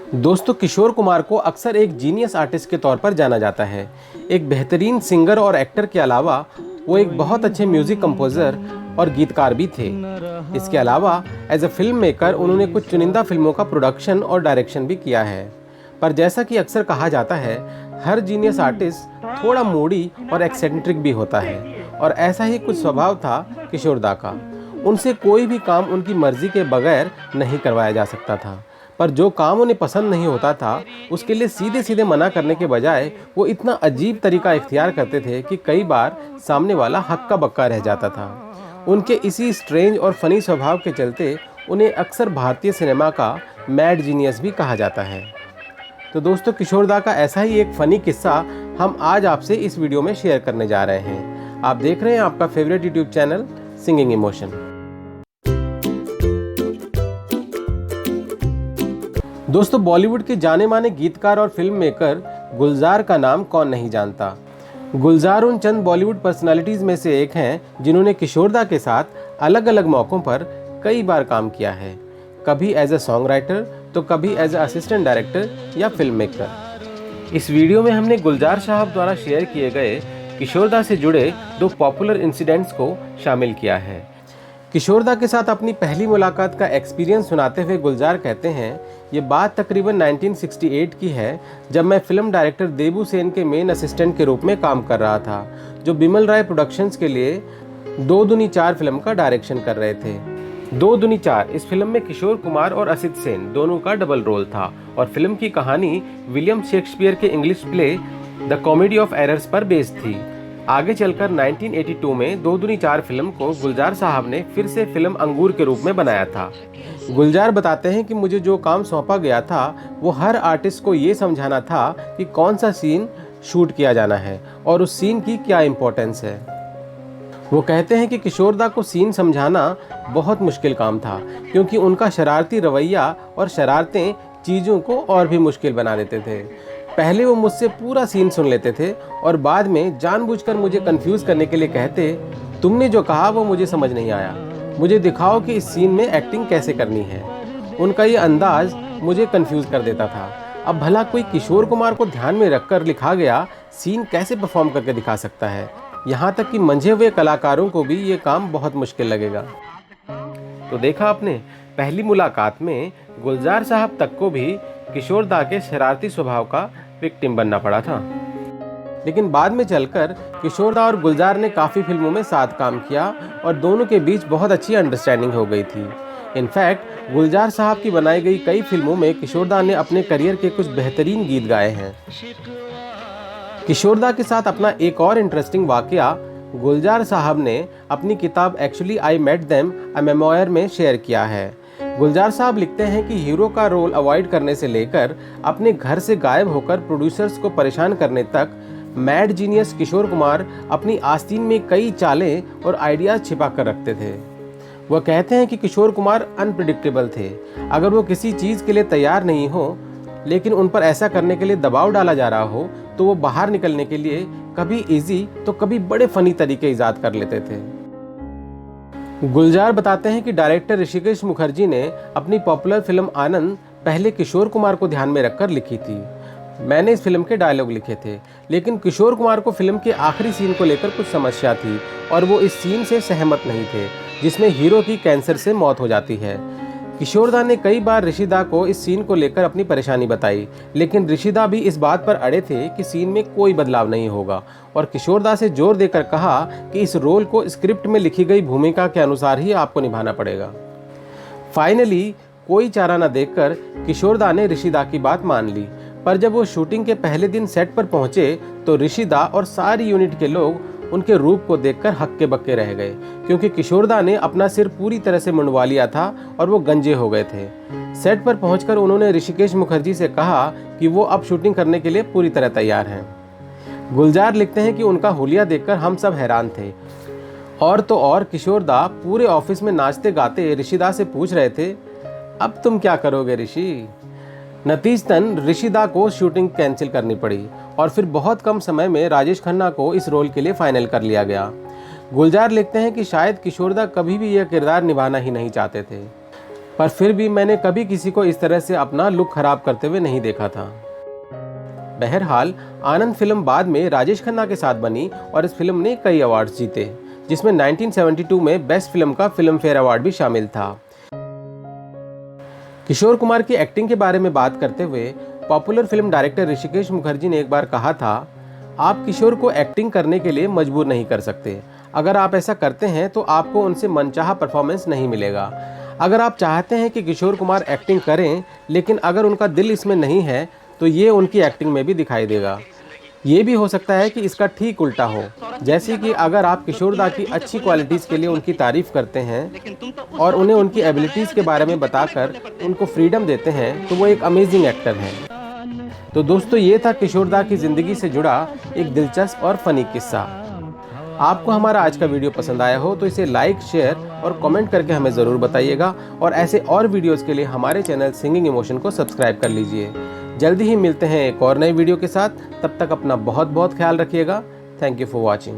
दोस्तों, किशोर कुमार को अक्सर एक जीनियस आर्टिस्ट के तौर पर जाना जाता है। एक बेहतरीन सिंगर और एक्टर के अलावा वो एक बहुत अच्छे म्यूज़िक कंपोज़र और गीतकार भी थे। इसके अलावा एज अ फिल्म मेकर उन्होंने कुछ चुनिंदा फिल्मों का प्रोडक्शन और डायरेक्शन भी किया है। पर जैसा कि अक्सर कहा जाता है, हर जीनियस आर्टिस्ट थोड़ा मूडी और एक्सेंट्रिक भी होता है, और ऐसा ही कुछ स्वभाव था किशोर दा का। उनसे कोई भी काम उनकी मर्जी के बगैर नहीं करवाया जा सकता था, पर जो काम उन्हें पसंद नहीं होता था उसके लिए सीधे सीधे मना करने के बजाय वो इतना अजीब तरीका इख्तियार करते थे कि कई बार सामने वाला हक्का बक्का रह जाता था। उनके इसी स्ट्रेंज और फनी स्वभाव के चलते उन्हें अक्सर भारतीय सिनेमा का मैड जीनियस भी कहा जाता है। तो दोस्तों, किशोर दा का ऐसा ही एक फ़नी किस्सा हम आज आपसे इस वीडियो में शेयर करने जा रहे हैं। आप देख रहे हैं आपका favourite YouTube channel singing emotion. दोस्तों, बॉलीवुड के जाने माने गीतकार और फिल्म मेकर गुलजार का नाम कौन नहीं जानता। गुलजार उन चंद बॉलीवुड पर्सनालिटीज़ में से एक हैं जिन्होंने किशोर दा के साथ अलग अलग मौक़ों पर कई बार काम किया है, कभी एज अ सॉन्ग राइटर तो कभी एज अ असिस्टेंट डायरेक्टर या फिल्म मेकर। इस वीडियो में हमने गुलजार साहब द्वारा शेयर किए गए किशोर दा से जुड़े 2 पॉपुलर इंसिडेंट्स को शामिल किया है। किशोर दा के साथ अपनी पहली मुलाकात का एक्सपीरियंस सुनाते हुए गुलजार कहते हैं, ये बात तकरीबन 1968 की है, जब मैं फिल्म डायरेक्टर देबू सेन के मेन असिस्टेंट के रूप में काम कर रहा था, जो बिमल राय प्रोडक्शंस के लिए 2 दूनी 4 फिल्म का डायरेक्शन कर रहे थे। 2 दूनी 4 इस फिल्म में किशोर कुमार और असित सेन दोनों का डबल रोल था, और फिल्म की कहानी विलियम शेक्सपियर के English play the comedy of errors पर बेस्ड थी। आगे चलकर 1982 में 2 दूनी 4 फिल्म को गुलजार साहब ने फिर से फिल्म अंगूर के रूप में बनाया था। गुलजार बताते हैं कि मुझे जो काम सौंपा गया था वो हर आर्टिस्ट को ये समझाना था कि कौन सा सीन शूट किया जाना है और उस सीन की क्या इम्पोर्टेंस है। वो कहते हैं कि किशोर दा को सीन समझाना बहुत मुश्किल काम था, क्योंकि उनका शरारती रवैया और शरारतें चीज़ों को और भी मुश्किल बना देते थे। पहले वो मुझसे पूरा सीन सुन लेते थे और बाद में जानबूझकर मुझे कंफ्यूज करने के लिए कहते, तुमने जो कहा वो मुझे समझ नहीं आया, मुझे दिखाओ कि इस सीन में एक्टिंग कैसे करनी है। उनका ये अंदाज मुझे कंफ्यूज कर देता था। अब भला कोई किशोर कुमार को ध्यान में रखकर लिखा गया सीन कैसे परफॉर्म करके दिखा सकता है। यहाँ तक कि मंझे हुए कलाकारों को भी ये काम बहुत मुश्किल लगेगा। तो देखा आपने, पहली मुलाकात में गुलजार साहब तक को भी किशोर दा के शरारती स्वभाव का विक्टिम बनना पड़ा था। लेकिन बाद में चलकर किशोर दा और गुलजार ने काफ़ी फिल्मों में साथ काम किया और दोनों के बीच बहुत अच्छी अंडरस्टैंडिंग हो गई थी। इनफैक्ट गुलजार साहब की बनाई गई कई फिल्मों में किशोर दा ने अपने करियर के कुछ बेहतरीन गीत गाए हैं। किशोर दा के साथ अपना एक और इंटरेस्टिंग वाकया गुलजार साहब ने अपनी किताब actually I met them a memoir में शेयर किया है। गुलजार साहब लिखते हैं कि हीरो का रोल अवॉइड करने से लेकर अपने घर से गायब होकर प्रोड्यूसर्स को परेशान करने तक मैड जीनियस किशोर कुमार अपनी आस्तीन में कई चालें और आइडियाज़ छिपा कर रखते थे। वह कहते हैं कि किशोर कुमार अनप्रिडिक्टेबल थे। अगर वो किसी चीज़ के लिए तैयार नहीं हो, लेकिन उन पर ऐसा करने के लिए दबाव डाला जा रहा हो, तो वो बाहर निकलने के लिए कभी इजी तो कभी बड़े फ़नी तरीके ईजाद कर लेते थे। गुलजार बताते हैं कि डायरेक्टर ऋषिकेश मुखर्जी ने अपनी पॉपुलर फिल्म आनंद पहले किशोर कुमार को ध्यान में रखकर लिखी थी। मैंने इस फिल्म के डायलॉग लिखे थे, लेकिन किशोर कुमार को फिल्म के आखिरी सीन को लेकर कुछ समस्या थी और वो इस सीन से सहमत नहीं थे, जिसमें हीरो की कैंसर से मौत हो जाती है। किशोर दा ने कई बार ऋषिदा को इस सीन को लेकर अपनी परेशानी बताई, लेकिन ऋषिदा भी इस बात पर अड़े थे कि सीन में कोई बदलाव नहीं होगा, और किशोर दा से जोर देकर कहा कि इस रोल को स्क्रिप्ट में लिखी गई भूमिका के अनुसार ही आपको निभाना पड़ेगा। फाइनली कोई चारा न देखकर किशोर दा ने ऋषिदा की बात मान ली, पर जब वो शूटिंग के पहले दिन सेट पर पहुंचे तो ऋषिदा और सारी यूनिट के लोग उनके रूप को देखकर हक्के बक्के रह गए, क्योंकि किशोर दा ने अपना सिर पूरी तरह से मुंडवा लिया था और वो गंजे हो गए थे। सेट पर पहुंचकर उन्होंने ऋषिकेश मुखर्जी से कहा कि वो अब शूटिंग करने के लिए पूरी तरह तैयार हैं। गुलजार लिखते हैं कि उनका हुलिया देखकर हम सब हैरान थे। और तो और किशोर दा पूरे ऑफिस में नाचते गाते ऋषिदा से पूछ रहे थे, अब तुम क्या करोगे ऋषि। नतीजतन ऋषिदा को शूटिंग कैंसिल करनी पड़ी और फिर बहुत कम समय में राजेश खन्ना को इस रोल के लिए फाइनल कर लिया गया। गुलजार लिखते हैं कि शायद किशोर दा कभी भी यह किरदार निभाना ही नहीं चाहते थे। पर फिर भी मैंने कभी किसी को इस तरह से अपना लुक खराब करते हुए नहीं देखा था। बहरहाल आनंद फिल्म बाद में राजेश खन्ना के साथ बनी और इस फिल्म ने कई अवार्ड्स जीते, जिसमें 1972 में बेस्ट फिल्म का फिल्म फेयर अवार्ड भी शामिल था। किशोर कुमार की एक्टिंग के बारे में बात करते हुए popular film director Rishikesh Mukherjee ने एक बार कहा था, आप किशोर को एक्टिंग करने के लिए मजबूर नहीं कर सकते। अगर आप ऐसा करते हैं तो आपको उनसे मनचाहा परफॉर्मेंस नहीं मिलेगा। अगर आप चाहते हैं कि किशोर कुमार एक्टिंग करें, लेकिन अगर उनका दिल इसमें नहीं है तो ये उनकी एक्टिंग में भी दिखाई देगा। ये भी हो सकता है कि इसका ठीक उल्टा हो, जैसे कि अगर आप किशोर दा की अच्छी क्वालिटीज़ के लिए उनकी तारीफ करते हैं और उन्हें उनकी एबिलिटीज़ के बारे में बताकर उनको फ्रीडम देते हैं तो वो एक अमेजिंग एक्टर हैं। तो दोस्तों, ये था किशोर दा की ज़िंदगी से जुड़ा एक दिलचस्प और फनी किस्सा। आपको हमारा आज का वीडियो पसंद आया हो तो इसे लाइक, शेयर और कमेंट करके हमें ज़रूर बताइएगा और ऐसे और वीडियोज़ के लिए हमारे चैनल सिंगिंग इमोशन को सब्सक्राइब कर लीजिए। जल्दी ही मिलते हैं एक और नई वीडियो के साथ। तब तक अपना बहुत बहुत ख्याल रखिएगा। Thank you for watching.